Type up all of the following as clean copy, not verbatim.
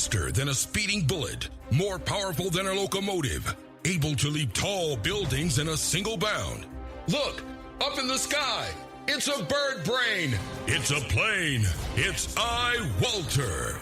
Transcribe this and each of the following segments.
Faster than a speeding bullet, more powerful than a locomotive, able to leap tall buildings in a single bound. Look, up in the sky, it's a bird brain, it's a plane, it's iWalter.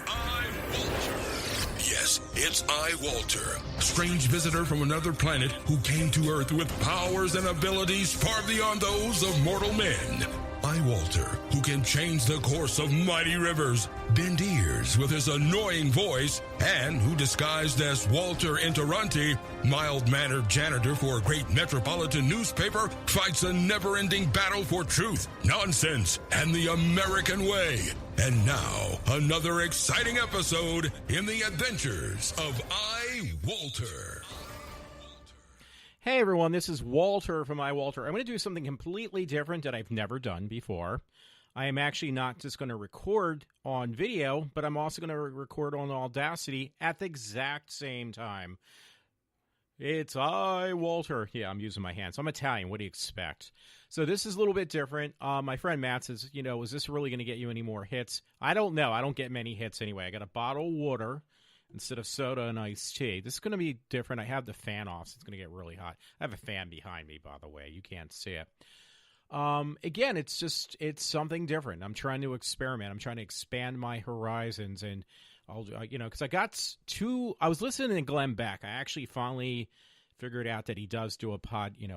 Yes, it's iWalter, strange visitor from another planet who came to Earth with powers and abilities far beyond those of mortal men. iWalter, who can change the course of mighty rivers, bend ears with his annoying voice, and who disguised as Walter Interranti, mild-mannered janitor for a great metropolitan newspaper, fights a never-ending battle for truth, nonsense, and the American way. And now, another exciting episode in the adventures of iWalter. Hey everyone, this is Walter from iWalter. I'm going to do something completely different that I've never done before. I am actually not just going to record on video, but I'm also going to record on Audacity at the exact same time. It's iWalter. Yeah, I'm using my hands. I'm Italian. What do you expect? So this is a little bit different. My friend Matt says, is this really going to get you any more hits? I don't know. I don't get many hits anyway. I got a bottle of water instead of soda and iced tea. This is going to be different. I have the fan off, so it's going to get really hot. I have a fan behind me, by the way. You can't see it. Again, it's something different. I'm trying to experiment. I'm trying to expand my horizons, and I'll, because I was listening to Glen Beck. I actually finally figured out that he does do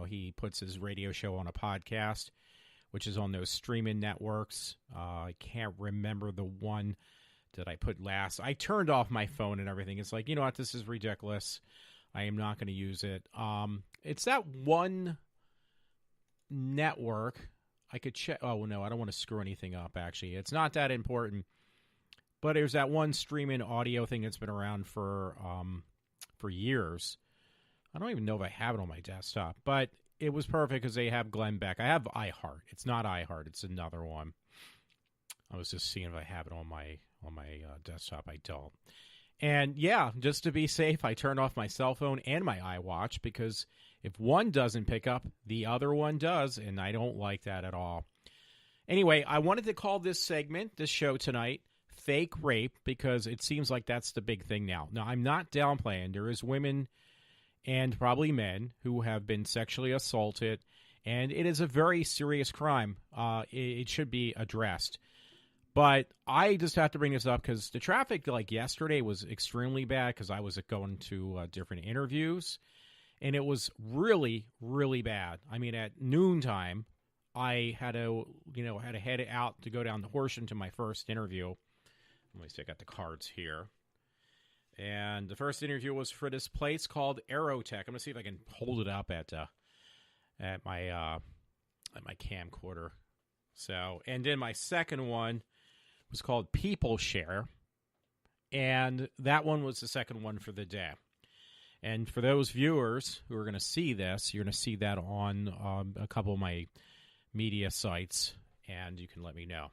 he puts his radio show on a podcast, which is on those streaming networks. I can't remember the one that I put last. I turned off my phone and everything. It's like, you know what, this is ridiculous. I am not going to use it. It's that one network. I could check. Oh, no, I don't want to screw anything up, actually. It's not that important. But there's that one streaming audio thing that's been around for years. I don't even know if I have it on my desktop. But it was perfect because they have Glen Beck. I have iHeart. It's not iHeart. It's another one. I was just seeing if I have it on my desktop. I don't. And yeah, just to be safe, I turned off my cell phone and my iWatch, because if one doesn't pick up, the other one does, and I don't like that at all. Anyway, I wanted to call this show tonight, Fake Rape, because it seems like that's the big thing now. Now, I'm not downplaying. There is women and probably men who have been sexually assaulted, and it is a very serious crime. It should be addressed. But I just have to bring this up because the traffic, like yesterday, was extremely bad because I was going to different interviews, and it was really, really bad. I mean, at noontime, I had to head out to go down to Horsham to my first interview. Let me see, I got the cards here. And the first interview was for this place called Aerotech. I'm going to see if I can hold it up at my camcorder. So, and then my second one was called People Share, and that one was the second one for the day. And for those viewers who are going to see this, you're going to see that on a couple of my media sites, and you can let me know.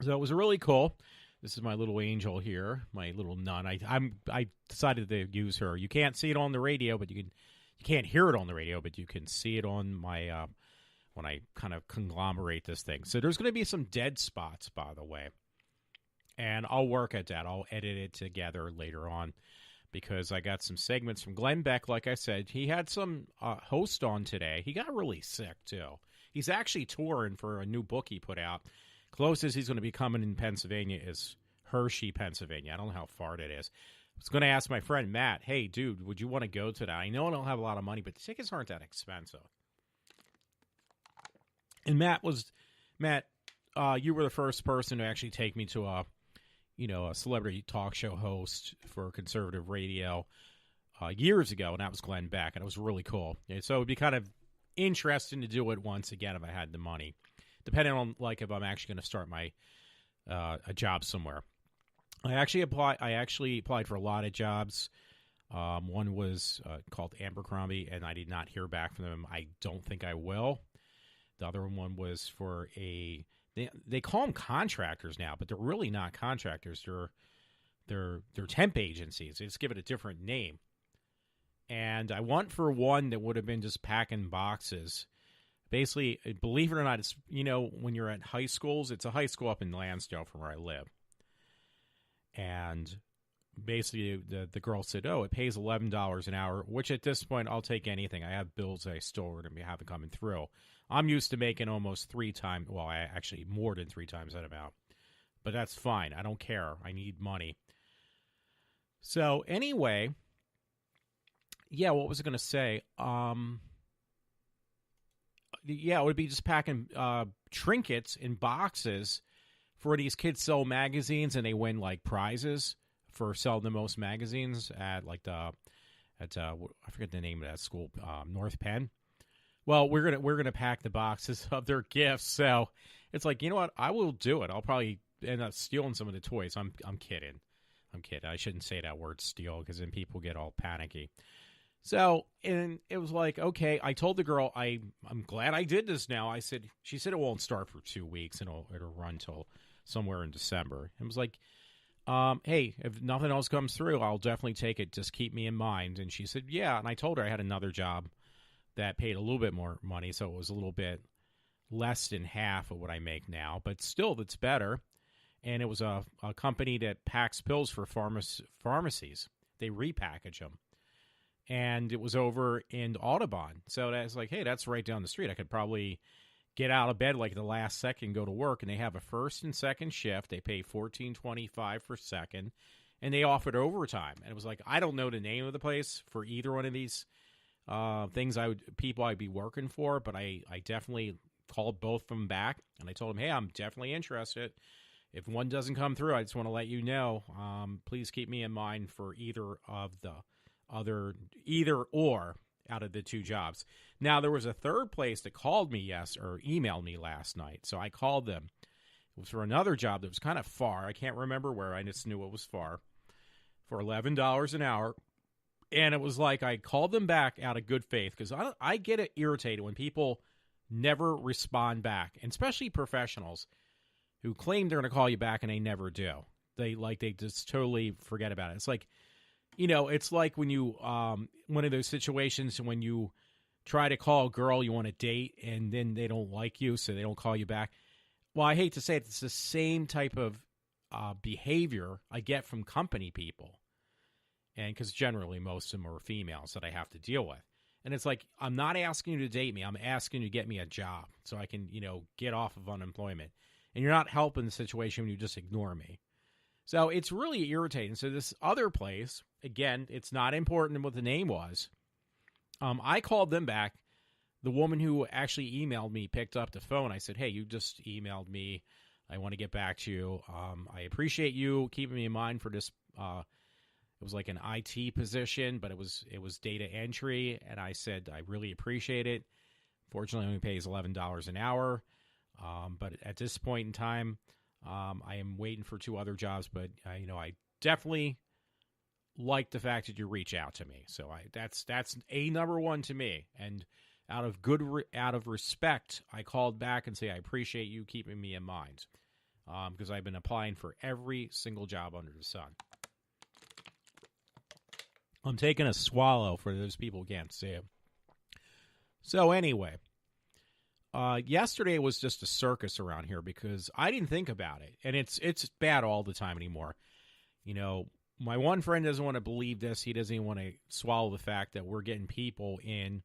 So it was really cool. This is my little angel here, my little nun. I decided to use her. You can't see it on the radio, but you can't hear it on the radio, but you can see it on my when I kind of conglomerate this thing. So there's going to be some dead spots, by the way. And I'll work at that. I'll edit it together later on, because I got some segments from Glen Beck. Like I said, he had some host on today. He got really sick, too. He's actually touring for a new book he put out. Closest he's going to be coming in Pennsylvania is Hershey, Pennsylvania. I don't know how far it is. I was going to ask my friend Matt, hey, dude, would you want to go to that? I know I don't have a lot of money, but the tickets aren't that expensive. And Matt, you were the first person to actually take me to a celebrity talk show host for conservative radio years ago, and that was Glen Beck, and it was really cool. And so it would be kind of interesting to do it once again if I had the money, depending on if I'm actually going to start my a job somewhere. I actually applied for a lot of jobs. One was called Abercrombie, and I did not hear back from them. I don't think I will. The other one was for they call them contractors now, but they're really not contractors. They're temp agencies. They just give it a different name. And I went for one that would have been just packing boxes. Basically, believe it or not, it's, when you're at high schools, it's a high school up in Lansdale from where I live. And basically the girl said, "Oh, it pays $11 an hour," which at this point I'll take anything. I have bills I still are going to have coming through. I'm used to making almost 3 times. Well, I actually more than 3 times that amount, but that's fine. I don't care. I need money. So anyway, yeah. What was I going to say? Yeah, it would be just packing trinkets in boxes for these kids sell magazines, and they win like prizes for selling the most magazines at like I forget the name of that school, North Penn. Well, we're gonna pack the boxes of their gifts, so it's like, you know what, I will do it. I'll probably end up stealing some of the toys. I'm kidding. I shouldn't say that word steal because then people get all panicky. So, and it was like, okay, I told the girl, I'm glad I did this now. She said it won't start for 2 weeks and it'll run till somewhere in December. It was like, hey, if nothing else comes through, I'll definitely take it. Just keep me in mind. And she said, yeah. And I told her I had another job that paid a little bit more money. So it was a little bit less than half of what I make now, but still that's better. And it was a company that packs pills for pharmacies. They repackage them. And it was over in Audubon. So that's like, hey, that's right down the street. I could probably get out of bed like the last second, go to work, and they have a first and second shift. They pay $14.25 for second, and they offered overtime. And it was like, I don't know the name of the place for either one of these things people I'd be working for, but I definitely called both of them back, and I told them, hey, I'm definitely interested. If one doesn't come through, I just want to let you know. Please keep me in mind for either or out of the 2 jobs. Now, there was a third place that called me or emailed me last night, so I called them. It was for another job that was kind of far. I can't remember where. I just knew it was far, for $11 an hour. And it was like I called them back out of good faith because I get irritated when people never respond back, and especially professionals who claim they're going to call you back and they never do. They just totally forget about it. It's like, you know, it's like when you, one of those situations when you try to call a girl you want to date and then they don't like you, so they don't call you back. Well, I hate to say it, it's the same type of behavior I get from company people. And because generally most of them are females that I have to deal with. And it's like, I'm not asking you to date me. I'm asking you to get me a job so I can, get off of unemployment. And you're not helping the situation when you just ignore me. So it's really irritating. So this other place, again, it's not important what the name was. I called them back. The woman who actually emailed me picked up the phone. I said, hey, you just emailed me. I want to get back to you. I appreciate you keeping me in mind for this. It was like an IT position, but it was data entry. And I said, I really appreciate it. Fortunately, it only pays $11 an hour. But at this point in time, I am waiting for 2 other jobs. But, I definitely like the fact that you reach out to me. So that's a number one to me. And out of respect, I called back and say, I appreciate you keeping me in mind. Because I've been applying for every single job under the sun. I'm taking a swallow for those people who can't see it. So anyway, yesterday was just a circus around here because I didn't think about it. And it's bad all the time anymore. My one friend doesn't want to believe this. He doesn't even want to swallow the fact that we're getting people in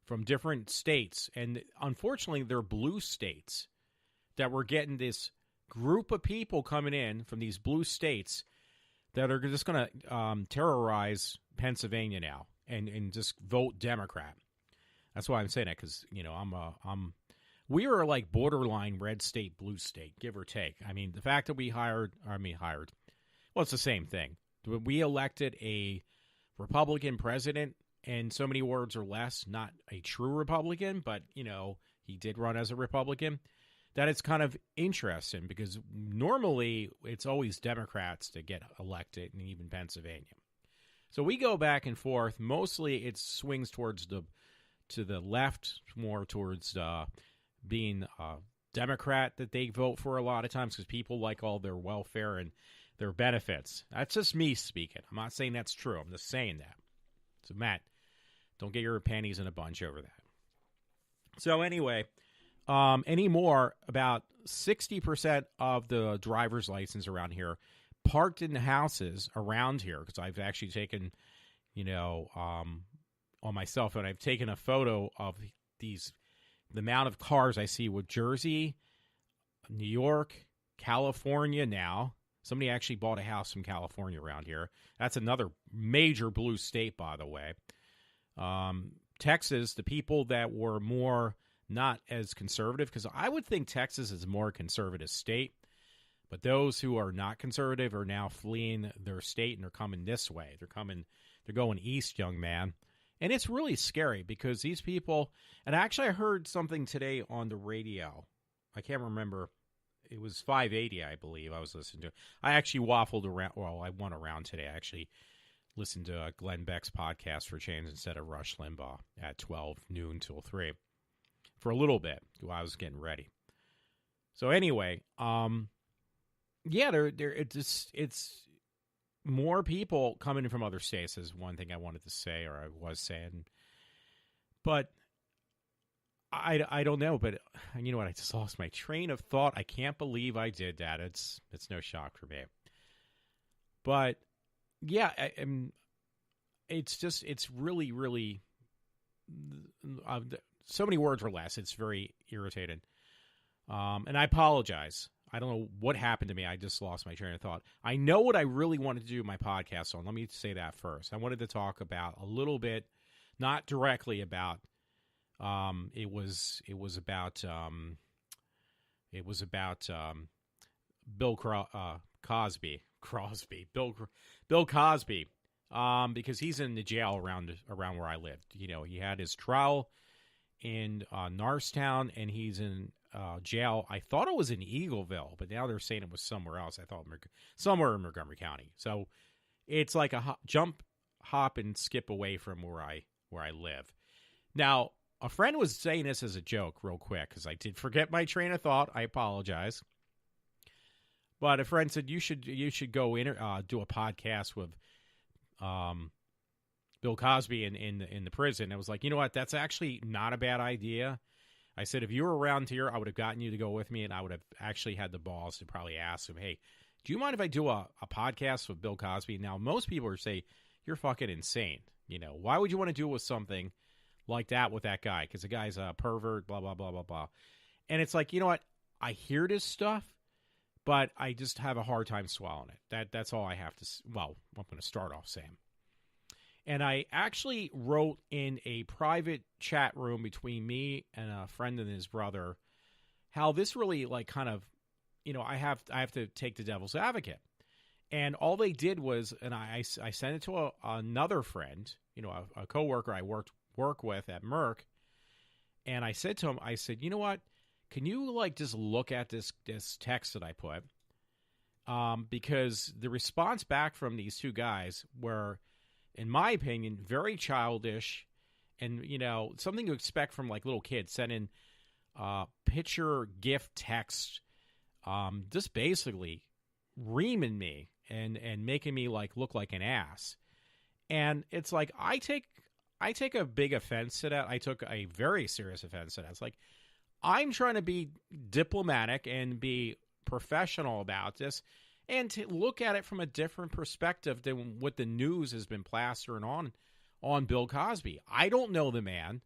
from different states. And unfortunately, they're blue states that we're getting this group of people coming in from these blue states that are just going to terrorize Pennsylvania now and just vote Democrat. That's why I'm saying that because, we are like borderline red state, blue state, give or take. I mean, the fact that we hired, well, it's the same thing. We elected a Republican president in so many words or less, not a true Republican, but, he did run as a Republican. That it's kind of interesting because normally it's always Democrats that get elected, and even Pennsylvania. So we go back and forth. Mostly it swings towards to the left, more towards being Democrat that they vote for a lot of times because people like all their welfare and their benefits. That's just me speaking. I'm not saying that's true. I'm just saying that. So Matt, don't get your panties in a bunch over that. So anyway, anymore, about 60% of the driver's license around here parked in the houses around here, because I've actually taken, on my cell phone, I've taken a photo of the amount of cars I see with Jersey, New York, California now. Somebody actually bought a house from California around here. That's another major blue state, by the way. Texas, the people that were more not as conservative, because I would think Texas is a more conservative state, but those who are not conservative are now fleeing their state and they're coming this way. They're going east, young man. And it's really scary because these people, and actually I heard something today on the radio. I can't remember. It was 580, I believe I was listening to. I actually waffled around. Well, I went around today. I actually listened to Glen Beck's podcast for change instead of Rush Limbaugh at 12 noon till 3 for a little bit while I was getting ready. So anyway, it's more people coming in from other states is one thing I wanted to say, or I was saying. But I don't know, but you know what? I just lost my train of thought. I can't believe I did that. It's no shock for me. But yeah, it's really, really so many words or less. It's very irritating. And I apologize. I don't know what happened to me. I just lost my train of thought. I know what I really wanted to do my podcast on. Let me say that first. I wanted to talk about a little bit, not directly about. It was about Bill Cosby, Bill Cosby, because he's in the jail around where I lived. He had his trial in Norristown, and he's in jail. I thought it was in Eagleville, but now they're saying it was somewhere else. I thought somewhere in Montgomery County. So it's like a jump, hop, and skip away from where I live. Now, a friend was saying this as a joke real quick, because I did forget my train of thought. I apologize. But a friend said, you should go in, do a podcast with Bill Cosby in the prison. I was like, you know what? That's actually not a bad idea. I said, if you were around here, I would have gotten you to go with me, and I would have actually had the balls to probably ask him, hey, do you mind if I do a podcast with Bill Cosby? Now, most people would say, you're fucking insane. Why would you want to do with something like that with that guy? Because the guy's a pervert, blah, blah, blah, blah, blah. And it's like, you know what? I hear this stuff, but I just have a hard time swallowing it. That's all I have to, I'm going to start off saying. And I actually wrote in a private chat room between me and a friend and his brother how this really kind of, I have to take the devil's advocate. And all they did was, and I sent it to another friend, a coworker I work with at Merck, and I said to him, I said, you know what? Can you just look at this text that I put? Because the response back from these two guys were, in my opinion, very childish, and something to expect from little kids sending picture, gift, text, just basically reaming me and making me look like an ass. And it's like I take a big offense to that. I took a very serious offense to that. It's like I'm trying to be diplomatic and be professional about this, and to look at it from a different perspective than what the news has been plastering on Bill Cosby. I don't know the man,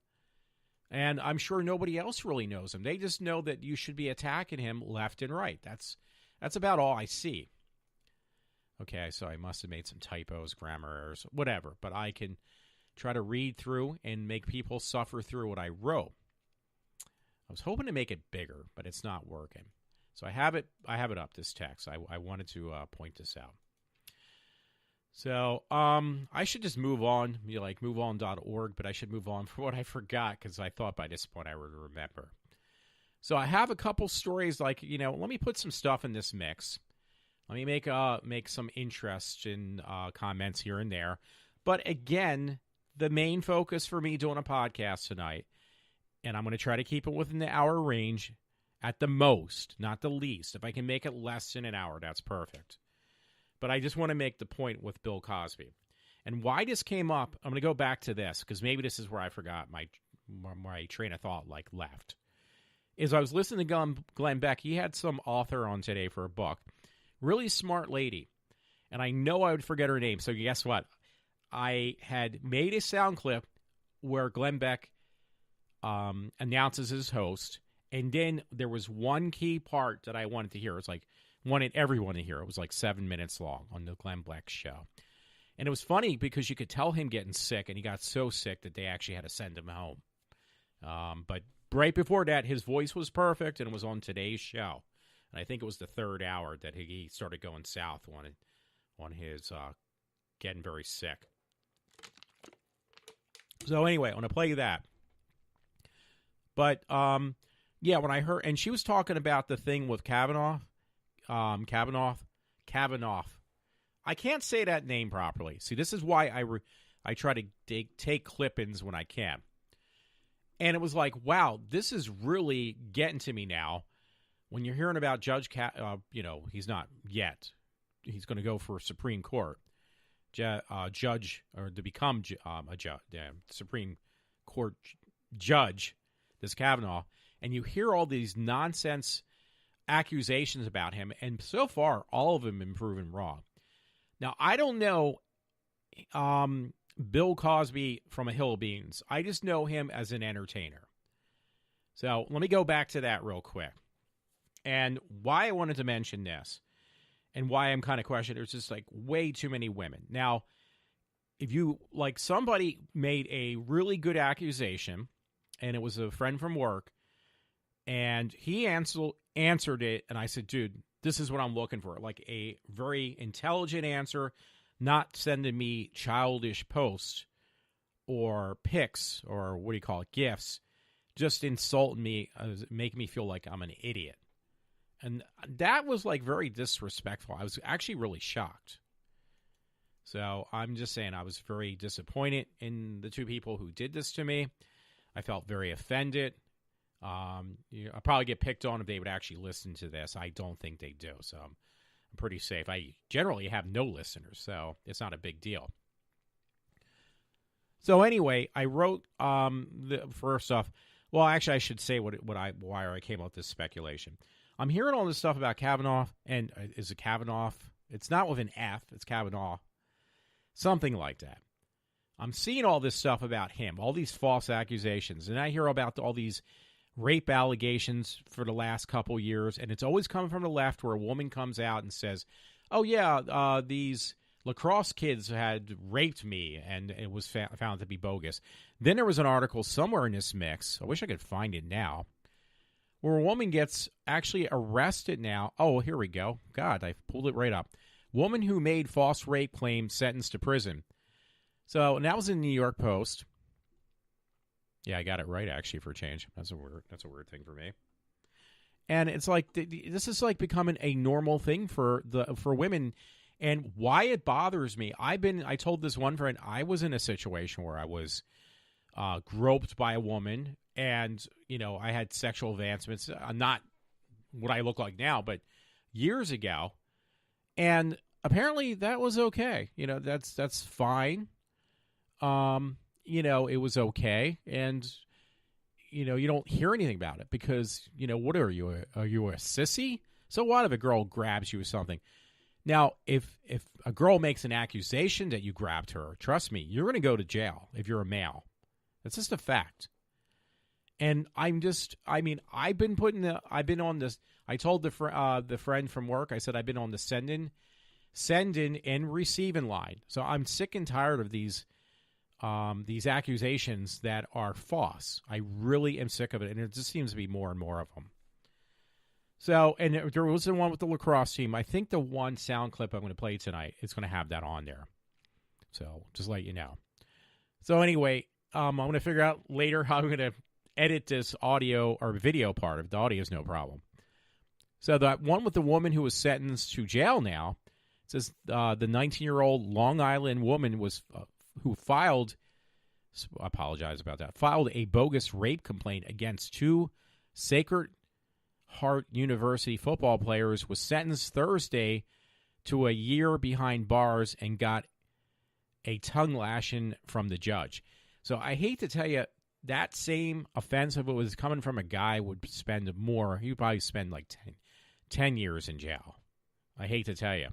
and I'm sure nobody else really knows him. They just know that you should be attacking him left and right. That's about all I see. Okay, so I must have made some typos, grammar errors, whatever, but I can try to read through and make people suffer through what I wrote. I was hoping to make it bigger, but it's not working. So I have it up, this text. I wanted to point this out. So I should just move on, moveon.org, but I should move on for what I forgot, because I thought by this point I would remember. So I have a couple stories, let me put some stuff in this mix. Let me make some interesting comments here and there. But again, the main focus for me doing a podcast tonight, and I'm going to try to keep it within the hour range at the most, not the least. If I can make it less than an hour, that's perfect. But I just want to make the point with Bill Cosby. And why this came up, I'm going to go back to this, because maybe this is where I forgot my train of thought left. Is I was listening to Glen Beck. He had some author on today for a book. Really smart lady. And I know I would forget her name. So guess what? I had made a sound clip where Glen Beck announces his host. And then there was one key part that I wanted to hear. It's like, wanted everyone to hear. It was like 7 minutes long on the Glen Beck show. And it was funny because you could tell him getting sick, and he got so sick that they actually had to send him home. But right before that, his voice was perfect, and it was on today's show. And I think it was the third hour that he started going south on his getting very sick. So anyway, I want to play that. But, yeah, when I heard, and she was talking about the thing with Kavanaugh. I can't say that name properly. See, this is why I try to take clip-ins when I can. And it was like, wow, this is really getting to me now. When you're hearing about Judge, he's not yet. He's going to go for Supreme Court judge, or to become a Supreme Court judge, this Kavanaugh. And you hear all these nonsense accusations about him, and so far, all of them have been proven wrong. Now, I don't know Bill Cosby from a hill of beans. I just know him as an entertainer. So let me go back to that real quick. And why I wanted to mention this, and why I'm kind of questioning, there's just like way too many women. Now, if you, like, somebody made a really good accusation, and it was a friend from work, and he answered it, and I said, dude, this is what I'm looking for. Like a very intelligent answer, not sending me childish posts or pics or what do you call it, gifts, just insulting me, making me feel like I'm an idiot. And that was like very disrespectful. I was actually really shocked. So I'm just saying I was very disappointed in the two people who did this to me. I felt very offended. I'll probably get picked on if they would actually listen to this. I don't think they do, so I'm pretty safe. I generally have no listeners, so it's not a big deal. So anyway, I wrote first off. Well, actually, I should say why I came up with this speculation. I'm hearing all this stuff about Kavanaugh, and is it Kavanaugh? It's not with an F. It's Kavanaugh, something like that. I'm seeing all this stuff about him, all these false accusations, and I hear about all these rape allegations for the last couple years, and it's always coming from the left, where a woman comes out and says, oh yeah, these lacrosse kids had raped me, and it was found to be bogus. Then there was an article somewhere in this mix, I wish I could find it now, where a woman gets actually arrested now. Oh, here we go. God, I pulled it right up. Woman who made false rape claim sentenced to prison. So, and that was in the New York Post. Yeah, I got it right, actually, for a change. That's a weird thing for me. And it's like, this is like becoming a normal thing for women. And why it bothers me, I told this one friend, I was in a situation where I was groped by a woman, and, I had sexual advancements. Not what I look like now, but years ago. And apparently that was okay. That's fine. It was okay. And, you don't hear anything about it because, what are you? Are you a sissy? So what if a girl grabs you or something? Now, if a girl makes an accusation that you grabbed her, trust me, you're going to go to jail if you're a male. That's just a fact. And I've been on this. I told the friend from work, I said, I've been on the send in and receiving line. So I'm sick and tired of these accusations that are false. I really am sick of it. And it just seems to be more and more of them. So, and there was the one with the lacrosse team. I think the one sound clip I'm going to play tonight is going to have that on there. So, just let you know. So, anyway, I'm going to figure out later how I'm going to edit this audio or video part. If the audio is no problem. So, that one with the woman who was sentenced to jail now, it says the 19-year-old Long Island woman was who filed, I apologize about that, filed a bogus rape complaint against two Sacred Heart University football players, was sentenced Thursday to a year behind bars and got a tongue lashing from the judge. So I hate to tell you, that same offense, if it was coming from a guy, would spend more. He would probably spend like 10 years in jail. I hate to tell you.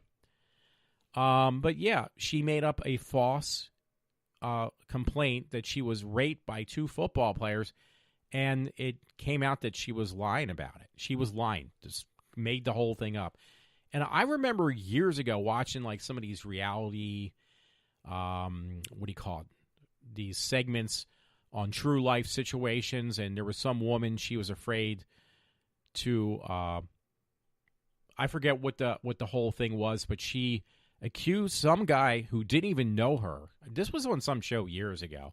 But yeah, she made up a false complaint that she was raped by 2 football players, and it came out that she was lying about it. She was lying, just made the whole thing up. And I remember years ago watching like some of these reality, what do you call it? These segments on true life situations, and there was some woman, she was afraid to, I forget what the whole thing was, but she accused some guy who didn't even know her. This was on some show years ago.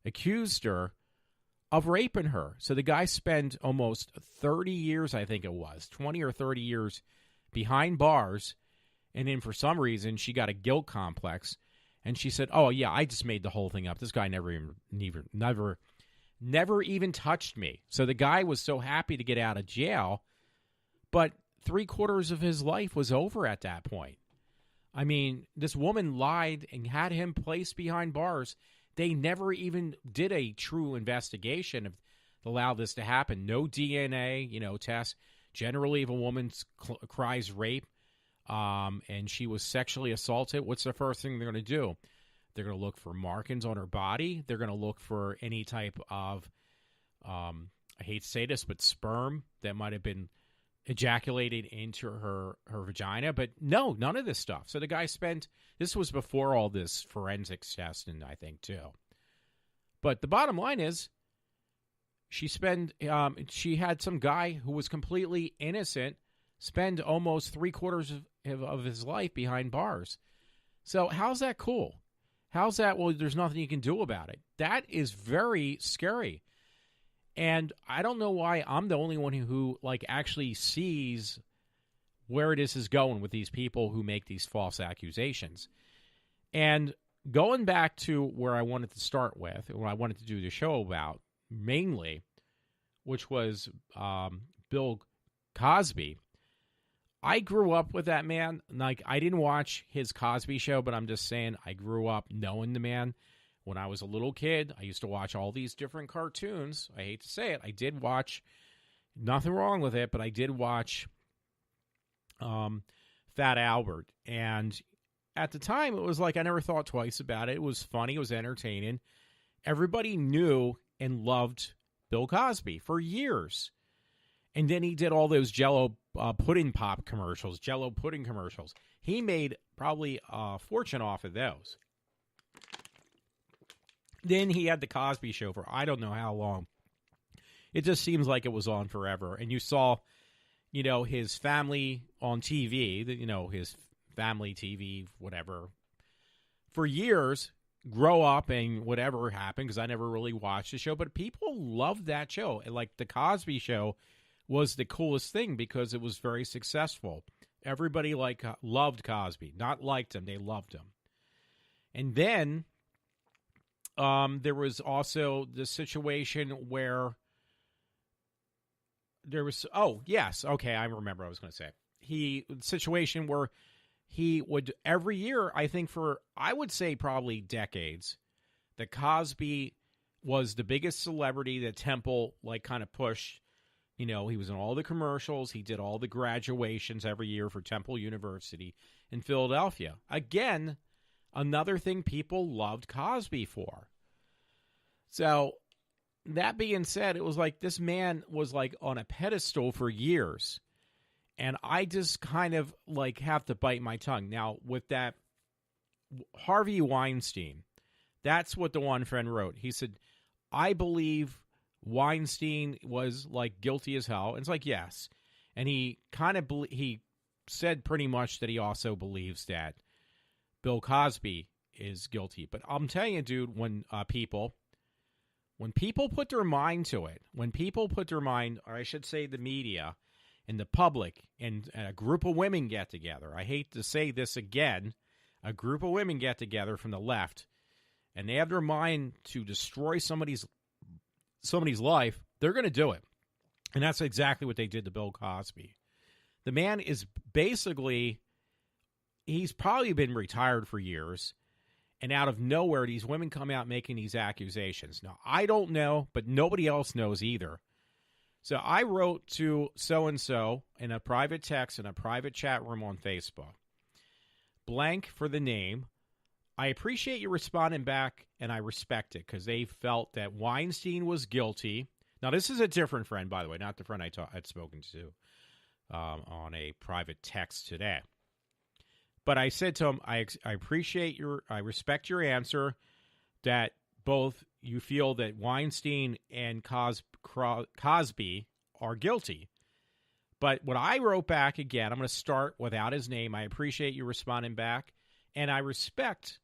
Accused her of raping her. So the guy spent almost 30 years, I think it was, 20 or 30 years behind bars. And then for some reason, she got a guilt complex. And she said, oh, yeah, I just made the whole thing up. This guy never even touched me. So the guy was so happy to get out of jail. But 3/4 of his life was over at that point. I mean, this woman lied and had him placed behind bars. They never even did a true investigation of allow this to happen. No DNA, test. Generally, if a woman cries rape and she was sexually assaulted, what's the first thing they're going to do? They're going to look for markings on her body. They're going to look for any type of, I hate to say this, but sperm that might have been ejaculated into her vagina. But no, none of this stuff. So the guy this was before all this forensics testing, I think, too. But the bottom line is, she had some guy who was completely innocent spend almost 3/4 of his life behind bars. So how's that cool? How's that? Well, there's nothing you can do about it. That is very scary. And I don't know why I'm the only one who actually sees where this is going with these people who make these false accusations. And going back to where I wanted to start with, what I wanted to do the show about mainly, which was Bill Cosby. I grew up with that man. I didn't watch his Cosby Show, but I'm just saying I grew up knowing the man. When I was a little kid, I used to watch all these different cartoons. I hate to say it. I did watch, nothing wrong with it, but I did watch Fat Albert. And at the time, it was I never thought twice about it. It was funny. It was entertaining. Everybody knew and loved Bill Cosby for years. And then he did all those Jell-O pudding pop commercials, Jell-O pudding commercials. He made probably a fortune off of those. Then he had the Cosby Show for I don't know how long. It just seems like it was on forever. And you saw, his family on TV, his family TV, whatever, for years grow up and whatever happened, because I never really watched the show. But people loved that show. And the Cosby Show was the coolest thing because it was very successful. Everybody loved Cosby. Not liked him, they loved him. And then there was also the situation where there was, oh, yes, okay, I remember what I was going to say. The situation where he would, every year, I think for, I would say probably decades, that Cosby was the biggest celebrity that Temple, kind of pushed. He was in all the commercials. He did all the graduations every year for Temple University in Philadelphia. Again, another thing people loved Cosby for. So, that being said, it was this man was on a pedestal for years. And I just kind of have to bite my tongue. Now, with that, Harvey Weinstein, that's what the one friend wrote. He said, I believe Weinstein was guilty as hell. And it's yes. And he kind of, he said pretty much that he also believes that Bill Cosby is guilty. But I'm telling you, dude, when people put their mind to it, or I should say the media and the public and a group of women get together, I hate to say this again, a group of women get together from the left, and they have their mind to destroy somebody's life, they're going to do it. And that's exactly what they did to Bill Cosby. The man is basically, he's probably been retired for years. And out of nowhere, these women come out making these accusations. Now, I don't know, but nobody else knows either. So I wrote to so-and-so in a private text in a private chat room on Facebook. blank for the name. I appreciate you responding back, and I respect it because they felt that Weinstein was guilty. Now, this is a different friend, by the way, not the friend I'd spoken to on a private text today. But I said to him, I respect your answer that both you feel that Weinstein and Cosby are guilty. But what I wrote back again, I'm going to start without his name. I appreciate you responding back, and I respect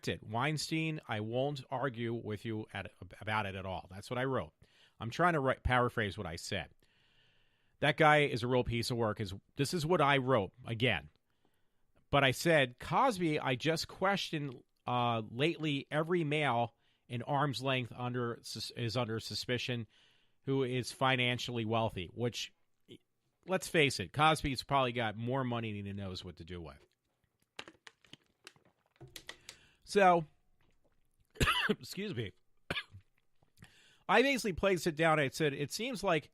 it. Weinstein, I won't argue with you about it at all. That's what I wrote. I'm trying to paraphrase what I said. That guy is a real piece of work. This is what I wrote again. But I said, Cosby, I just questioned lately every male in arm's length is under suspicion who is financially wealthy, which, let's face it, Cosby's probably got more money than he knows what to do with. So, excuse me, I basically placed it down. I said, it seems like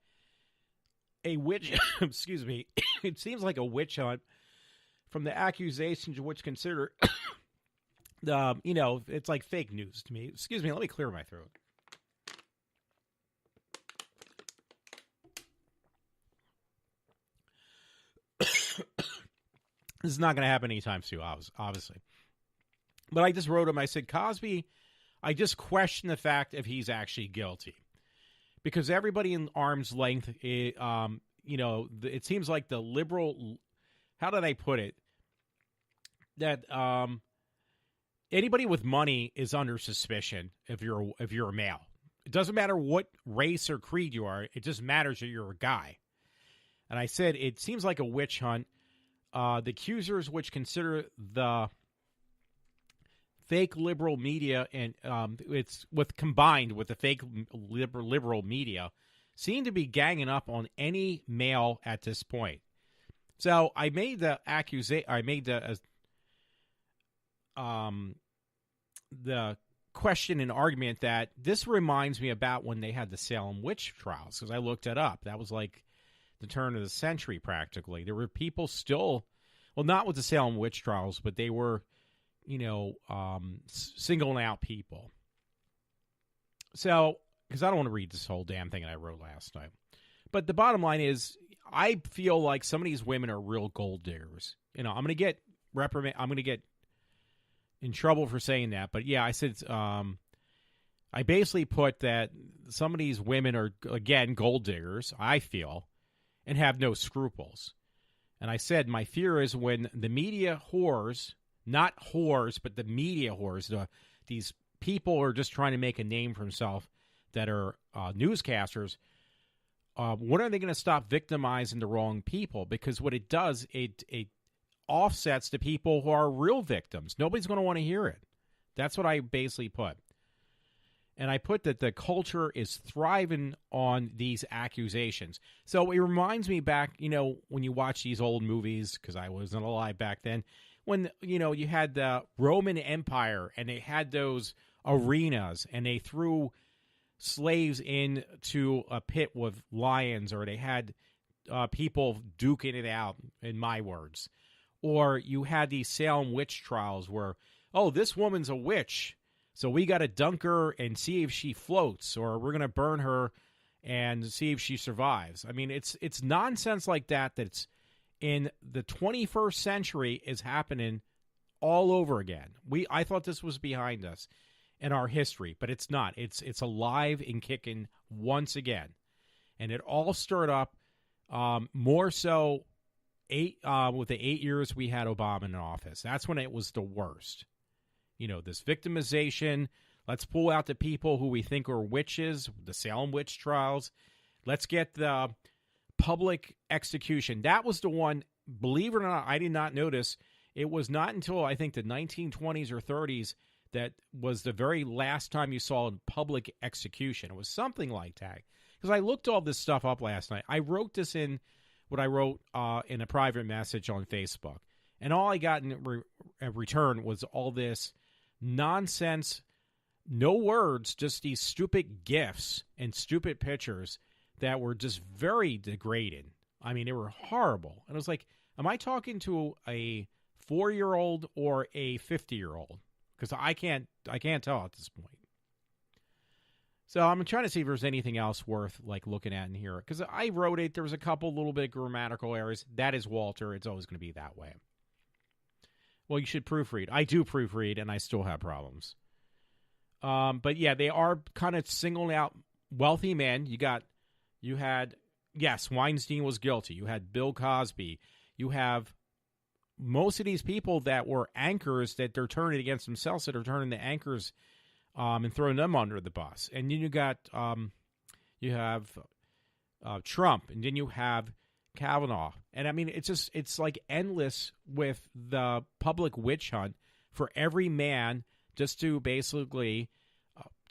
a witch, excuse me, it seems like a witch hunt from the accusations which consider, it's like fake news to me. Excuse me, let me clear my throat. This is not going to happen anytime soon, obviously. But I just wrote him, I said, Cosby, I just question the fact if he's actually guilty. Because everybody in arm's length, it seems like the liberal, how did I put it? That anybody with money is under suspicion if you're a male. It doesn't matter what race or creed you are. It just matters that you're a guy. And I said, it seems like a witch hunt. The accusers, which consider the fake liberal media and combined with the fake liberal media, seem to be ganging up on any male at this point. So I made the question and argument that this reminds me about when they had the Salem witch trials, because I looked it up. That was like the turn of the century, practically. There were people still, well, not with the Salem witch trials, but they were, singling out people. So, because I don't want to read this whole damn thing that I wrote last night. But the bottom line is, I feel like some of these women are real gold diggers. I'm going to get I'm going to get in trouble for saying that. But yeah, I said, I basically put that some of these women are, again, gold diggers, I feel, and have no scruples. And I said, my fear is when the media whores, not whores, but the media whores, these people are just trying to make a name for themselves that are newscasters, when are they going to stop victimizing the wrong people? Because what it does, it offsets the people who are real victims. Nobody's going to want to hear it. That's what I basically put. And I put that the culture is thriving on these accusations. So it reminds me back, when you watch these old movies, because I wasn't alive back then, when, you had the Roman Empire and they had those arenas and they threw slaves into a pit with lions, or they had people duking it out, in my words. Or you had these Salem witch trials where, oh, this woman's a witch, so we got to dunk her and see if she floats, or we're going to burn her and see if she survives. I mean, it's nonsense like that that's in the 21st century is happening all over again. I thought this was behind us in our history, but it's not. It's alive and kicking once again. And it all stirred up more so with the 8 years we had Obama in office. That's when it was the worst. This victimization. Let's pull out the people who we think are witches, the Salem witch trials. Let's get the public execution. That was the one, believe it or not, I did not notice. It was not until, I think, the 1920s or 30s that was the very last time you saw a public execution. It was something like that. Because I looked all this stuff up last night. I wrote this in what I wrote in a private message on Facebook. And all I got in return was all this nonsense, no words, just these stupid GIFs and stupid pictures that were just very degrading. I mean, they were horrible. And I was like, am I talking to a 4-year-old or a 50-year-old? Because I can't tell at this point. So I'm trying to see if there's anything else worth like looking at in here. Because I wrote it. There was a couple little bit of grammatical errors. That is Walter. It's always going to be that way. Well, you should proofread. I do proofread, and I still have problems. But yeah, they are kind of singling out wealthy men. You had, yes, Weinstein was guilty. You had Bill Cosby. You have most of these people that were anchors that they're turning against themselves, that are turning the anchors and throwing them under the bus. And then you have Trump, and then you have Kavanaugh. And I mean, it's like endless with the public witch hunt for every man just to basically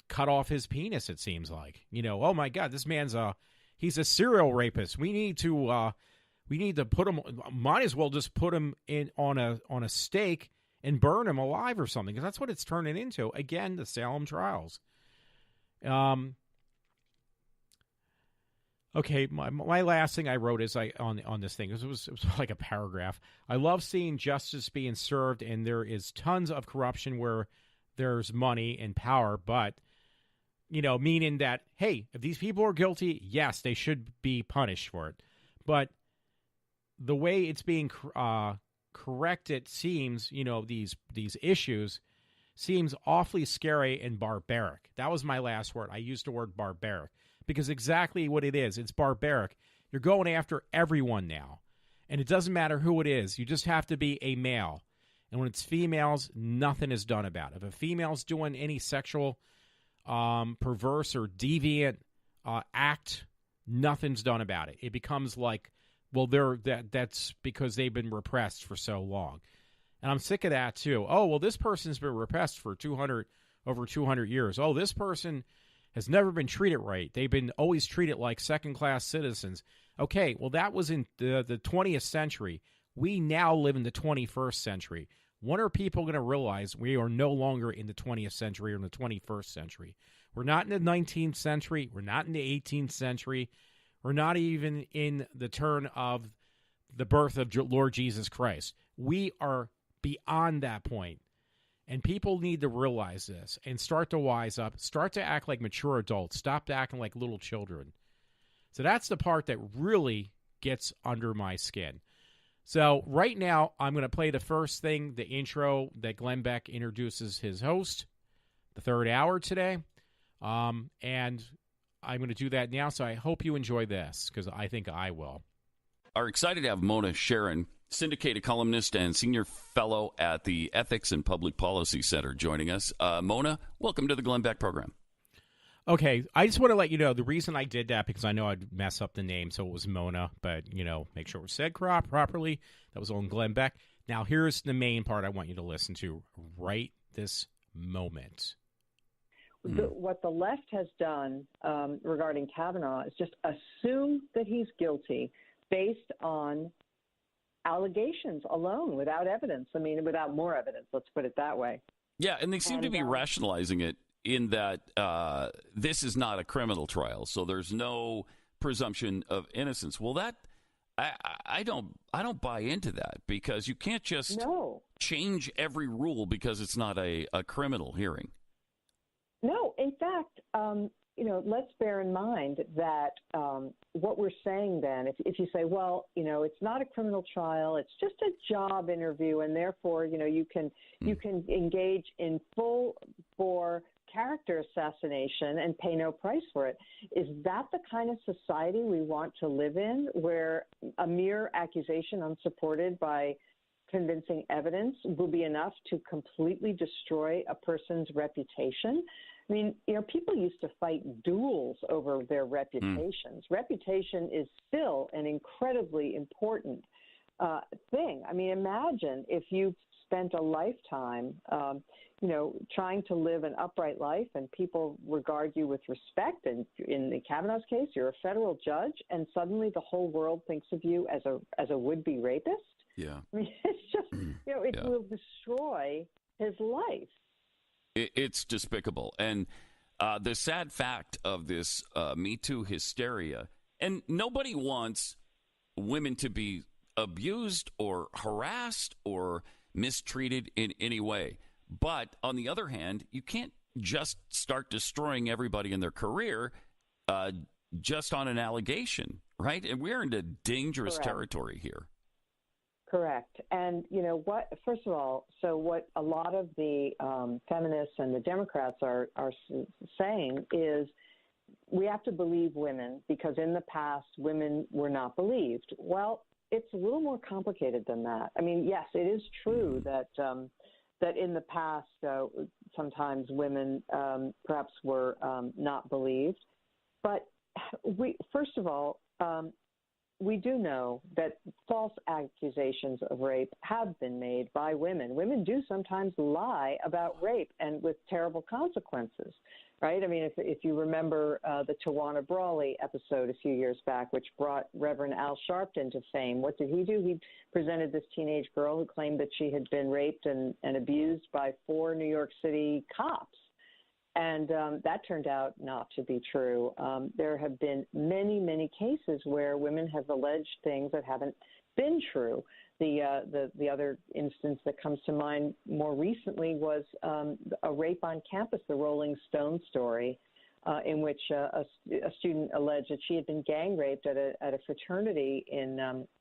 cut off his penis, it seems like. Oh my God, this man's he's a serial rapist. We need to put him, might as well just put him in on a stake and burn him alive or something, because that's what it's turning into. Again, the Salem trials. Okay, my last thing I wrote is on this thing. It was like a paragraph. I love seeing justice being served, and there is tons of corruption where there's money and power, but meaning that, hey, if these people are guilty, yes, they should be punished for it. But the way it's being corrected seems, these issues seems awfully scary and barbaric. That was my last word. I used the word barbaric because exactly what it is. It's barbaric. You're going after everyone now, and it doesn't matter who it is. You just have to be a male. And when it's females, nothing is done about it. If a female's doing any sexual, perverse or deviant act, nothing's done about it. It becomes like, well, that's because they've been repressed for so long. And I'm sick of that, too. Oh, well, this person's been repressed for over 200 years. Oh, this person has never been treated right. They've been always treated like second-class citizens. Okay, well, that was in the 20th century. We now live in the 21st century. When are people going to realize we are no longer in the 20th century or in the 21st century? We're not in the 19th century. We're not in the 18th century. We're not even in the turn of the birth of Lord Jesus Christ. We are beyond that point. And people need to realize this and start to wise up, start to act like mature adults, stop acting like little children. So that's the part that really gets under my skin. So right now, I'm going to play the first thing, the intro that Glen Beck introduces his host, the third hour today. And I'm going to do that now, so I hope you enjoy this, because I think I will. Are excited to have Mona Sharon, syndicated columnist and senior fellow at the Ethics and Public Policy Center, joining us. Mona, welcome to the Glen Beck program. Okay, I just want to let you know the reason I did that, because I know I'd mess up the name, so it was Mona, but, make sure it was said properly. That was on Glen Beck. Now, here's the main part I want you to listen to right this moment. What the left has done regarding Kavanaugh is just assume that he's guilty based on allegations alone, without evidence. I mean, without more evidence, let's put it that way. Yeah, and they seem to be rationalizing it in that this is not a criminal trial, so there's no presumption of innocence. Well, that I don't buy into that, because you can't just change every rule because it's not a criminal hearing. No, in fact, let's bear in mind that what we're saying then, if you say, well, it's not a criminal trial, it's just a job interview, and therefore, you can engage in full-bore character assassination and pay no price for it. Is that the kind of society we want to live in, where a mere accusation unsupported by convincing evidence will be enough to completely destroy a person's reputation? I mean, people used to fight duels over their reputations. Reputation is still an incredibly important thing. I mean, imagine if you've spent a lifetime, trying to live an upright life, and people regard you with respect. And in the Kavanaugh's case, you're a federal judge, and suddenly the whole world thinks of you as a would-be rapist. Yeah, I mean, it's just it will destroy his life. It's despicable. And the sad fact of this Me Too hysteria, and nobody wants women to be abused or harassed or mistreated in any way. But on the other hand, you can't just start destroying everybody in their career just on an allegation, right? And we're into dangerous territory here. Correct. And you know what? First of all, so what a lot of the feminists and the Democrats are saying is we have to believe women because in the past women were not believed. Well, it's a little more complicated than that. I mean, yes, it is true that that in the past sometimes women perhaps were not believed, but first of all. We do know that false accusations of rape have been made by women. Women do sometimes lie about rape and with terrible consequences, right? I mean, if you remember the Tawana Brawley episode a few years back, which brought Reverend Al Sharpton to fame, what did he do? He presented this teenage girl who claimed that she had been raped and abused by 4 New York City cops. And that turned out not to be true. There have been many, many cases where women have alleged things that haven't been true. The other instance that comes to mind more recently was a rape on campus, the Rolling Stone story, in which a student alleged that she had been gang raped at a fraternity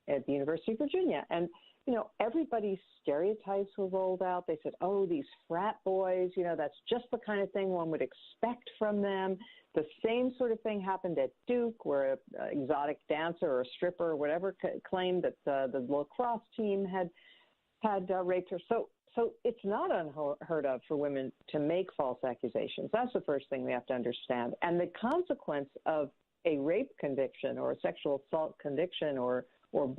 at the University of Virginia. And you know, everybody's stereotypes were rolled out. They said, oh, these frat boys, you know, that's just the kind of thing one would expect from them. The same sort of thing happened at Duke, where an exotic dancer or a stripper or whatever claimed that the lacrosse team had raped her. So it's not unheard of for women to make false accusations. That's the first thing we have to understand. And the consequence of a rape conviction or a sexual assault conviction or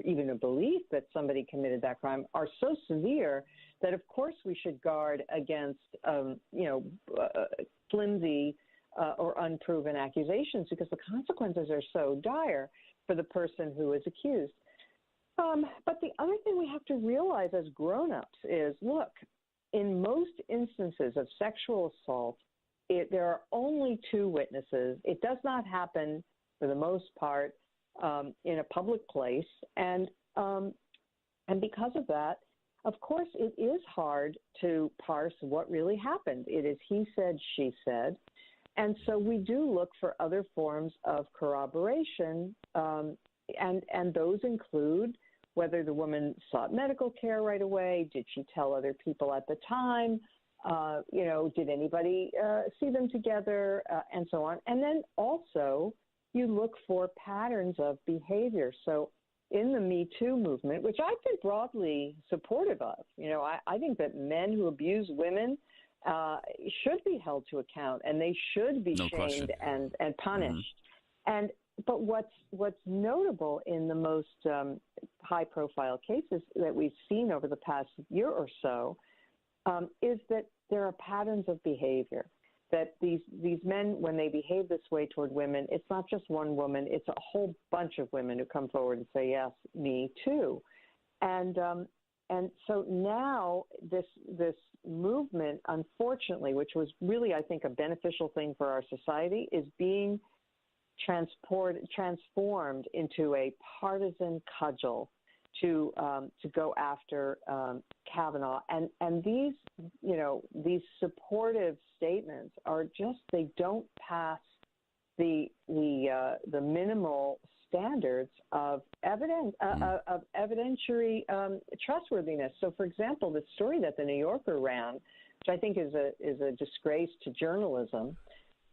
even a belief that somebody committed that crime are so severe that, of course, we should guard against, flimsy or unproven accusations because the consequences are so dire for the person who is accused. But the other thing we have to realize as grown-ups is, look, in most instances of sexual assault, there are only 2 witnesses. It does not happen, for the most part, in a public place, and because of that, of course, it is hard to parse what really happened. It is he said, she said, and so we do look for other forms of corroboration, and those include whether the woman sought medical care right away, did she tell other people at the time, did anybody see them together, and so on, and then also you look for patterns of behavior. So in the Me Too movement, which I've been broadly supportive of, I think that men who abuse women should be held to account and they should be shamed and punished. Mm-hmm. But what's notable in the most high-profile cases that we've seen over the past year or so is that there are patterns of behavior. That these men, when they behave this way toward women, it's not just one woman, it's a whole bunch of women who come forward and say, yes, me too. And so now this movement, unfortunately, which was really, I think, a beneficial thing for our society, is being transformed into a partisan cudgel to go after Kavanaugh, and these supportive statements are just, they don't pass the minimal standards of of evidentiary trustworthiness. So, for example, the story that the New Yorker ran, which I think is a disgrace to journalism.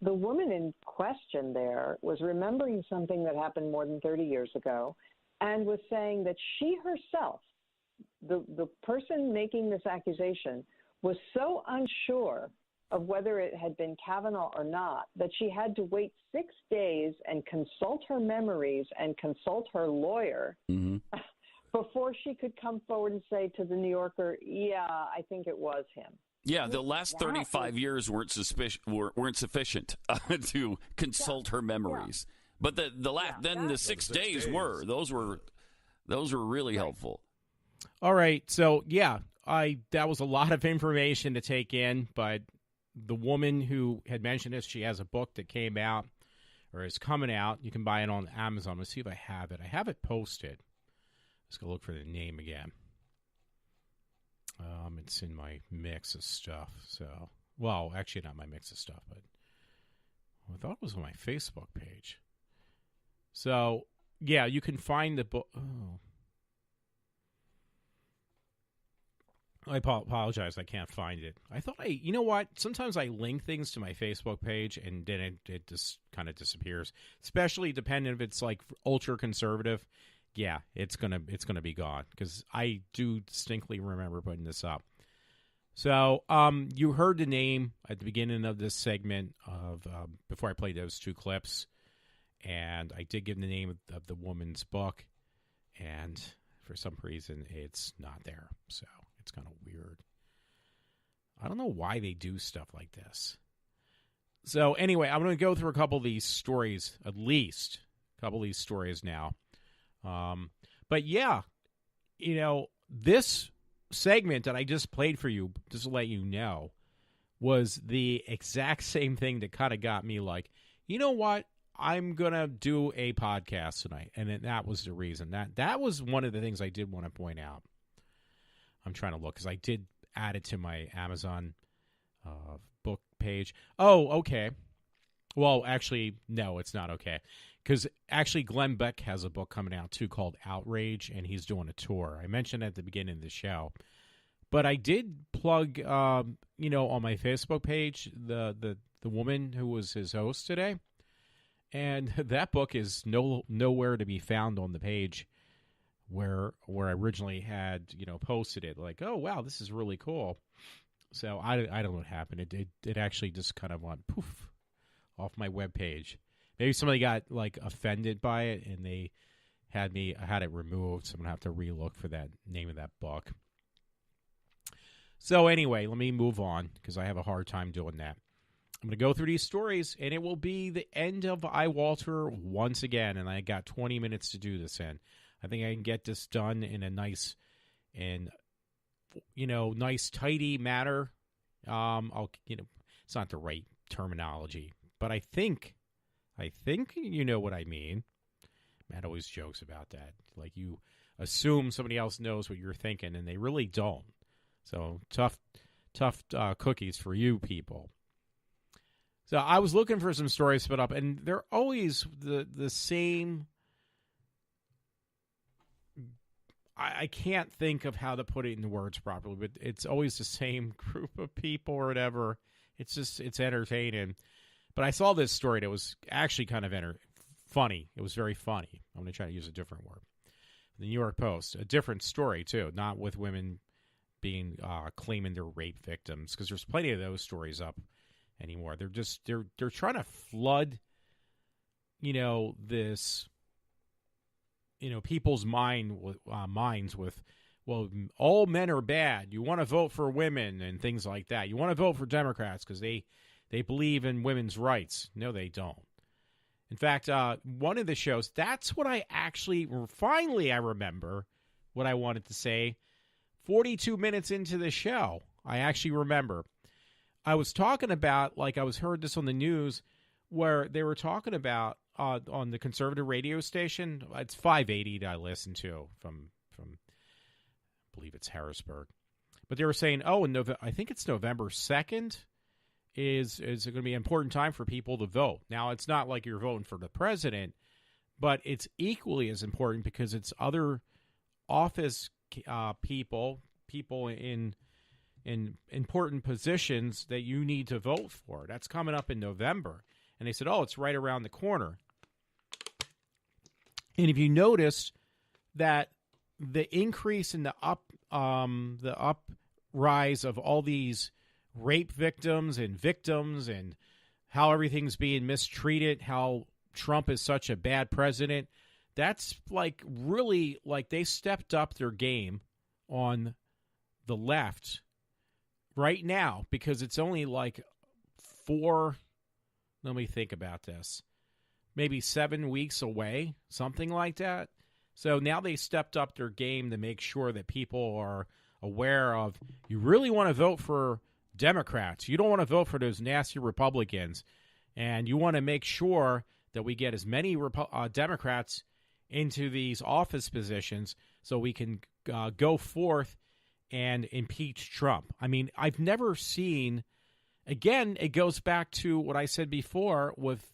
The woman in question there was remembering something that happened more than 30 years ago, and was saying that she herself, the person making this accusation, was so unsure of whether it had been Kavanaugh or not that she had to wait 6 days and consult her memories and consult her lawyer before she could come forward and say to the New Yorker, yeah, I think it was him. Yeah, the last 35 years weren't sufficient to consult her memories. Yeah. But the 6 days were. Those were really helpful. All right. So, yeah, that was a lot of information to take in, but the woman who had mentioned this, she has a book that came out or is coming out. You can buy it on Amazon. Let's see if I have it. I have it posted. Let's go look for the name again. segments in my mix of stuff. So, well, actually not my mix of stuff, but I thought it was on my Facebook page. So, yeah, you can find the book. Oh. I apologize. I can't find it. I thought you know what? Sometimes I link things to my Facebook page and then it just kind of disappears. Especially depending if it's like ultra conservative. Yeah, it's gonna be gone because I do distinctly remember putting this up. So, you heard the name at the beginning of this segment of before I played those two clips, and I did give the name of the woman's book, and for some reason it's not there. So. It's kind of weird. I don't know why they do stuff like this. So anyway, I'm going to go through a couple of these stories, at least a couple of these stories now. But yeah, this segment that I just played for you, just to let you know, was the exact same thing that kind of got me like, you know what? I'm going to do a podcast tonight. And that was the reason. That was one of the things I did want to point out. I'm trying to look because I did add it to my Amazon book page. Oh, okay. Well, actually, no, it's not okay. Because actually, Glen Beck has a book coming out, too, called Outrage, and he's doing a tour. I mentioned at the beginning of the show. But I did plug, on my Facebook page, the woman who was his host today. And that book is nowhere to be found on the page where I originally had, posted it. Like, oh, wow, this is really cool. So I don't know what happened. It actually just kind of went poof off my webpage. Maybe somebody got, offended by it, and they had it removed, so I'm going to have to relook for that name of that book. So anyway, let me move on, because I have a hard time doing that. I'm going to go through these stories, and it will be the end of iWalter once again, and I got 20 minutes to do this in. I think I can get this done in a nice tidy manner. It's not the right terminology, but I think you know what I mean. Matt always jokes about that. Like, you assume somebody else knows what you're thinking, and they really don't. So tough cookies for you people. So I was looking for some stories to put up, and they're always the same. I can't think of how to put it in words properly, but it's always the same group of people or whatever. It's entertaining. But I saw this story that was actually kind of funny. It was very funny. I'm going to try to use a different word. The New York Post, a different story too, not with women being claiming they're rape victims, because there's plenty of those stories up anymore. They're trying to flood, this. People's minds with, well, all men are bad. You want to vote for women and things like that. You want to vote for Democrats because they believe in women's rights. No, they don't. In fact, one of the shows, that's what I remember what I wanted to say. 42 minutes into the show, I actually remember. I was talking about, I heard this on the news, where they were talking about, on the conservative radio station, it's 580 that I listen to from I believe it's Harrisburg. But they were saying, I think it's November 2nd is going to be an important time for people to vote. Now, it's not like you're voting for the president, but it's equally as important because it's other office people in important positions that you need to vote for. That's coming up in November. And they said, it's right around the corner. And if you notice that the increase in the uprise of all these rape victims and how everything's being mistreated, how Trump is such a bad president, that's really they stepped up their game on the left right now, because it's only let me think about this, maybe 7 weeks away, something like that. So now they stepped up their game to make sure that people are aware of, you really want to vote for Democrats. You don't want to vote for those nasty Republicans. And you want to make sure that we get as many Democrats into these office positions so we can go forth and impeach Trump. I mean, I've never seen, again, it goes back to what I said before with,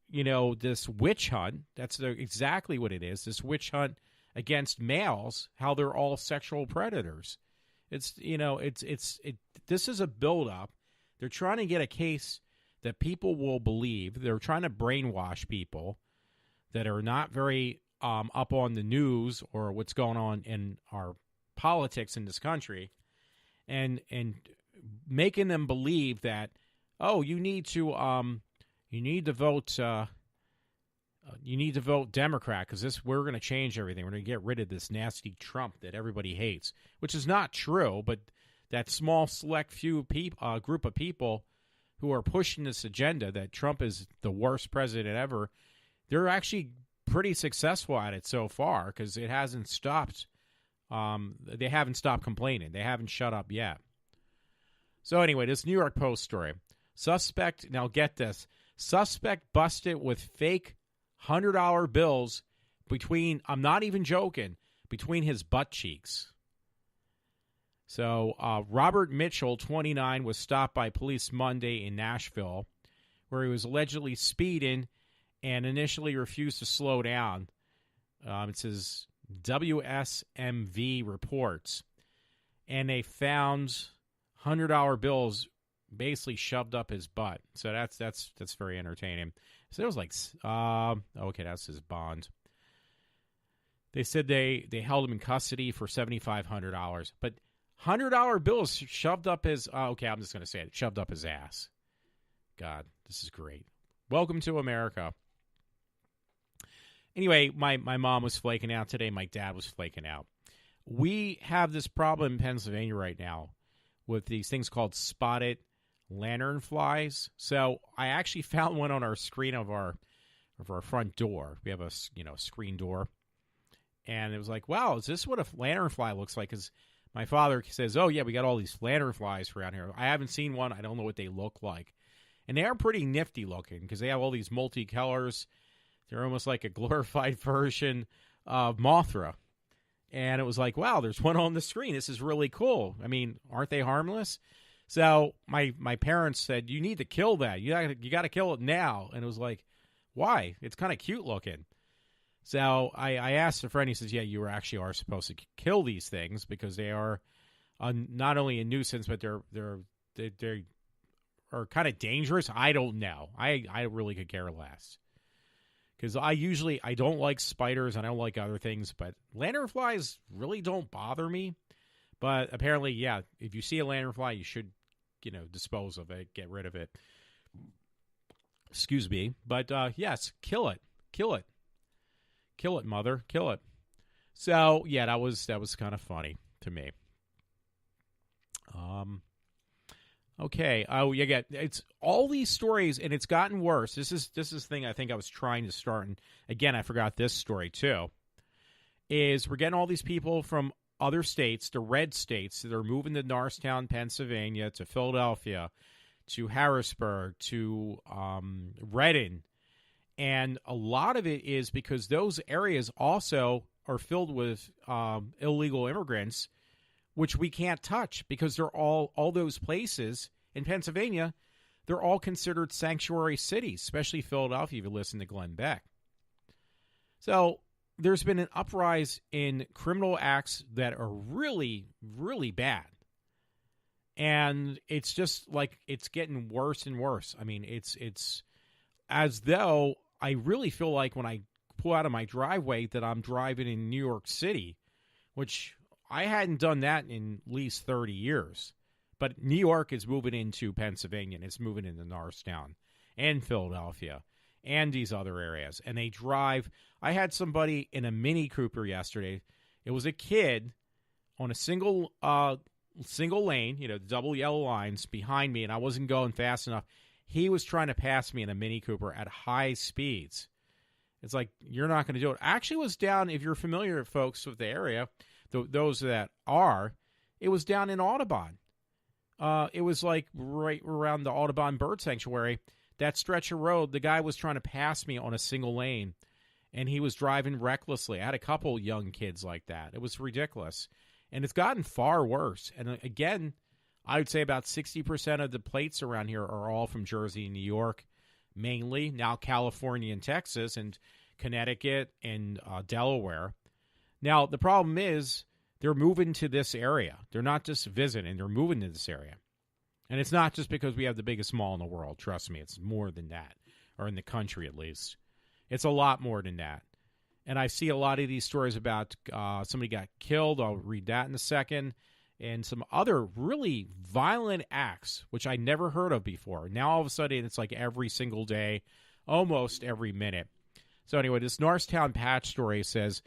this witch hunt. That's exactly what it is, this witch hunt against males, how they're all sexual predators. This is a buildup. They're trying to get a case that people will believe. They're trying to brainwash people that are not very up on the news or what's going on in our politics in this country, and making them believe that, oh, you need to vote Democrat because we're going to change everything. We're going to get rid of this nasty Trump that everybody hates, which is not true. But that small select few group of people who are pushing this agenda that Trump is the worst president ever, they're actually pretty successful at it so far because it hasn't stopped. They haven't stopped complaining. They haven't shut up yet. So anyway, this New York Post story. Suspect, now get this, suspect busted with fake $100 bills between, I'm not even joking, between his butt cheeks. So Robert Mitchell, 29, was stopped by police Monday in Nashville, where he was allegedly speeding and initially refused to slow down. It says WSMV reports. And they found $100 bills basically shoved up his butt. So that's very entertaining. So it was like, okay, that's his bond. They said they held him in custody for $7,500, but $100 bills shoved up his. Okay, I'm just going to say it. Shoved up his ass. God, this is great. Welcome to America. Anyway, my mom was flaking out today. My dad was flaking out. We have this problem in Pennsylvania right now with these things called spotted lanternflies. So I actually found one on our screen of our front door. We have a screen door, and it was like, wow, is this what a lanternfly looks like? Because my father says, oh yeah, we got all these lanternflies around here. I haven't seen one. I don't know what they look like, and they are pretty nifty looking because they have all these multicolors. They're almost like a glorified version of Mothra. And it was like, wow, there's one on the screen. This is really cool. I mean, aren't they harmless? So my parents said, you need to kill that. You got to kill it now. And it was like, why? It's kind of cute looking. So I asked a friend. He says, yeah, you actually are supposed to kill these things because they are not only a nuisance, but they are kind of dangerous. I don't know. I really could care less. Because I don't like spiders, I don't like other things, but lanternflies really don't bother me. But apparently, yeah, if you see a lanternfly, you should, dispose of it, get rid of it. Excuse me. But, yes, kill it. Kill it. Kill it, mother. Kill it. So, yeah, that was kind of funny to me. Okay. Oh, yeah. It's all these stories, and it's gotten worse. This is the thing I think I was trying to start, and again, I forgot this story too. Is we're getting all these people from other states, the red states, that are moving to Norristown, Pennsylvania, to Philadelphia, to Harrisburg, to Reading, and a lot of it is because those areas also are filled with illegal immigrants, which we can't touch because they're all those places in Pennsylvania, they're all considered sanctuary cities, especially Philadelphia if you listen to Glen Beck. So there's been an uprise in criminal acts that are really, really bad. And it's just like it's getting worse and worse. I mean, it's as though I really feel like when I pull out of my driveway that I'm driving in New York City, which I hadn't done that in at least 30 years. But New York is moving into Pennsylvania, and it's moving into Norristown and Philadelphia and these other areas. And they drive. I had somebody in a Mini Cooper yesterday. It was a kid on a single lane, double yellow lines behind me, and I wasn't going fast enough. He was trying to pass me in a Mini Cooper at high speeds. It's like, you're not going to do it. I actually was down, if you're familiar, folks, with the area, those that are, it was down in Audubon. It was like right around the Audubon Bird Sanctuary. That stretch of road, the guy was trying to pass me on a single lane, and he was driving recklessly. I had a couple young kids like that. It was ridiculous. And it's gotten far worse. And again, I would say about 60% of the plates around here are all from Jersey and New York, mainly. Now California and Texas and Connecticut and Delaware. Now, the problem is they're moving to this area. They're not just visiting. They're moving to this area. And it's not just because we have the biggest mall in the world. Trust me, it's more than that, or in the country at least. It's a lot more than that. And I see a lot of these stories about somebody got killed. I'll read that in a second. And some other really violent acts, which I never heard of before. Now, all of a sudden, it's like every single day, almost every minute. So anyway, this Norristown Patch story says,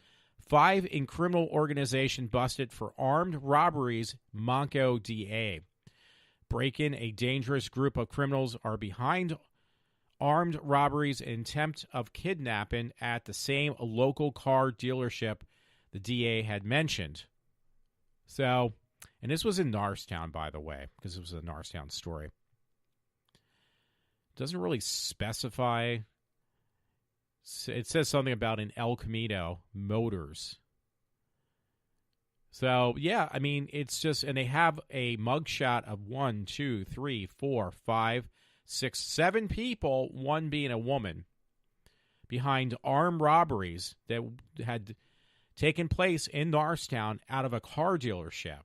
5 in criminal organization busted for armed robberies, Monco DA. Break-in, a dangerous group of criminals are behind armed robberies and attempt of kidnapping at the same local car dealership the DA had mentioned. So, and this was in Norristown, by the way, because it was a Norristown story. Doesn't really specify. It says something about an El Camino Motors. So, yeah, I mean, it's just, and they have a mugshot of 1, 2, 3, 4, 5, 6, 7 people, one being a woman, behind armed robberies that had taken place in Norristown out of a car dealership.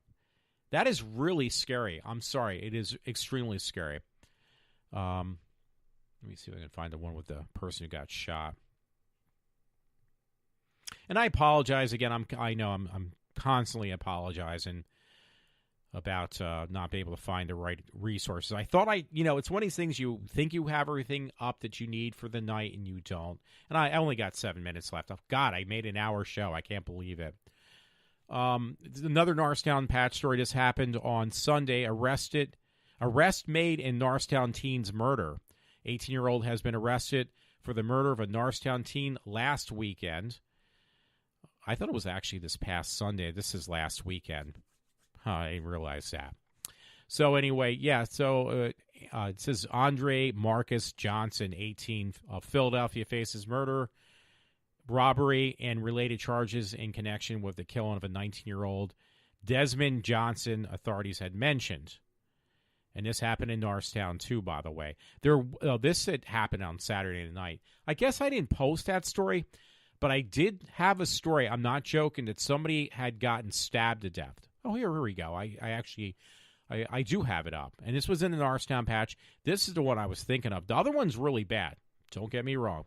That is really scary. I'm sorry. It is extremely scary. Let me see if I can find the one with the person who got shot. And I apologize again. I know I'm constantly apologizing about not being able to find the right resources. I thought it's one of these things you think you have everything up that you need for the night and you don't. And I only got 7 minutes left. Oh, God, I made an hour show. I can't believe it. Another Norristown Patch story just happened on Sunday. Arrest made in Norristown teen's murder. 18-year-old has been arrested for the murder of a Norristown teen last weekend. I thought it was actually this past Sunday. This is last weekend. I didn't realize that. So anyway, yeah, so it says Andre Marcus Johnson, 18, of Philadelphia, faces murder, robbery, and related charges in connection with the killing of a 19-year-old Desmond Johnson, authorities had mentioned. And this happened in Norristown, too, by the way. This had happened on Saturday night. I guess I didn't post that story, but I did have a story, I'm not joking, that somebody had gotten stabbed to death. Oh, here we go. I do have it up. And this was in the Norristown Patch. This is the one I was thinking of. The other one's really bad. Don't get me wrong.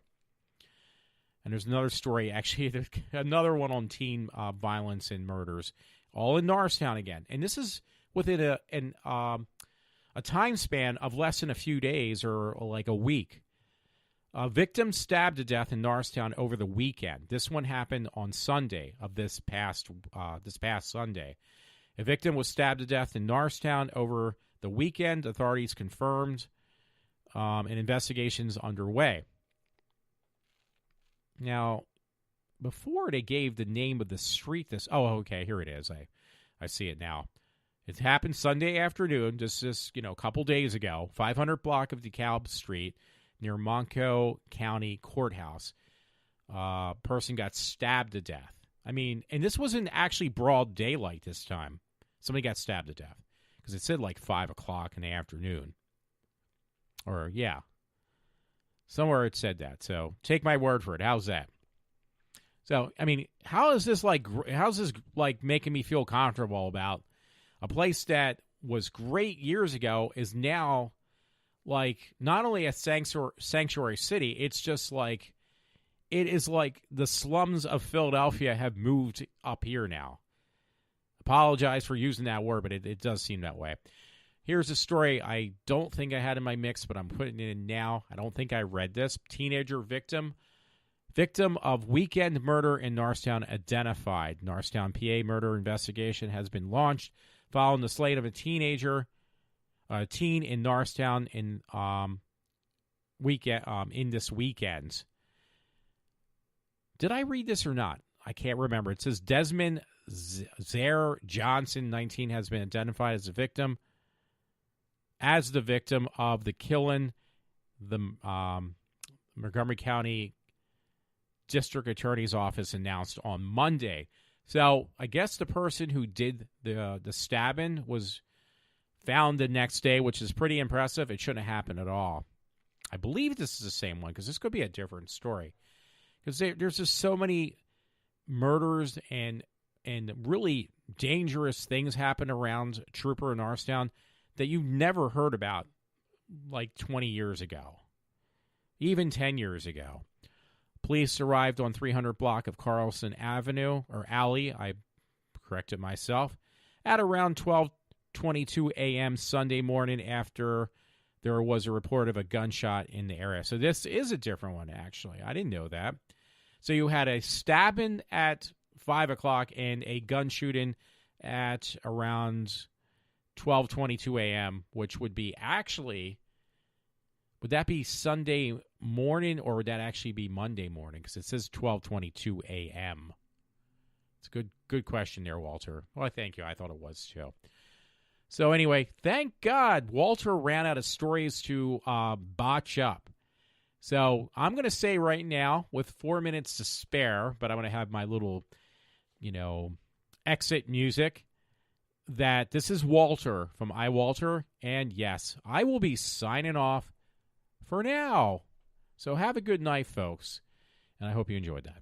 And there's another story, actually, there's another one on teen violence and murders, all in Norristown again. And this is within a time span of less than a few days or like a week. A victim stabbed to death in Norristown over the weekend. This one happened on Sunday of this past Sunday. A victim was stabbed to death in Norristown over the weekend. Authorities confirmed, and investigations underway. Now, before they gave the name of the street, okay, here it is. I see it now. It happened Sunday afternoon, just a couple days ago, 500 block of DeKalb Street near Monco County Courthouse. Person got stabbed to death. I mean, and this wasn't actually broad daylight this time. Somebody got stabbed to death because it said like 5 o'clock in the afternoon. Or, yeah. Somewhere it said that. So take my word for it. How's that? So, I mean, how's this making me feel comfortable about a place that was great years ago is now like not only a sanctuary city, it's just like it is like the slums of Philadelphia have moved up here now. Apologize for using that word, but it does seem that way. Here's a story I don't think I had in my mix, but I'm putting it in now. I don't think I read this. Teenager victim of weekend murder in Norristown identified. Norristown, PA murder investigation has been launched following the slate of a teen in Norristown in this weekend. Did I read this or not? I can't remember. It says Desmond Zare Johnson, 19, has been identified as the victim of the killing. The Montgomery County District Attorney's Office announced on Monday. So I guess the person who did the stabbing was found the next day, which is pretty impressive. It shouldn't have happened at all. I believe this is the same one because this could be a different story. Because there's just so many murders and really dangerous things happen around Trooper in Norristown that you never heard about like 20 years ago, even 10 years ago. Police arrived on 300 block of Carlson Avenue, or Alley, I corrected myself, at around 12:22 a.m. Sunday morning after there was a report of a gunshot in the area. So this is a different one, actually. I didn't know that. So you had a stabbing at 5 o'clock and a gun shooting at around 12:22 a.m., which would be actually, would that be Sunday morning or would that actually be Monday morning? Because it says 12:22 a.m. It's a good question there, Walter. Well, thank you. I thought it was too. So anyway, thank God Walter ran out of stories to botch up. So I'm going to say right now, with 4 minutes to spare, but I'm going to have my little, exit music, that this is Walter from iWalter, and yes, I will be signing off for now. So have a good night, folks, and I hope you enjoyed that.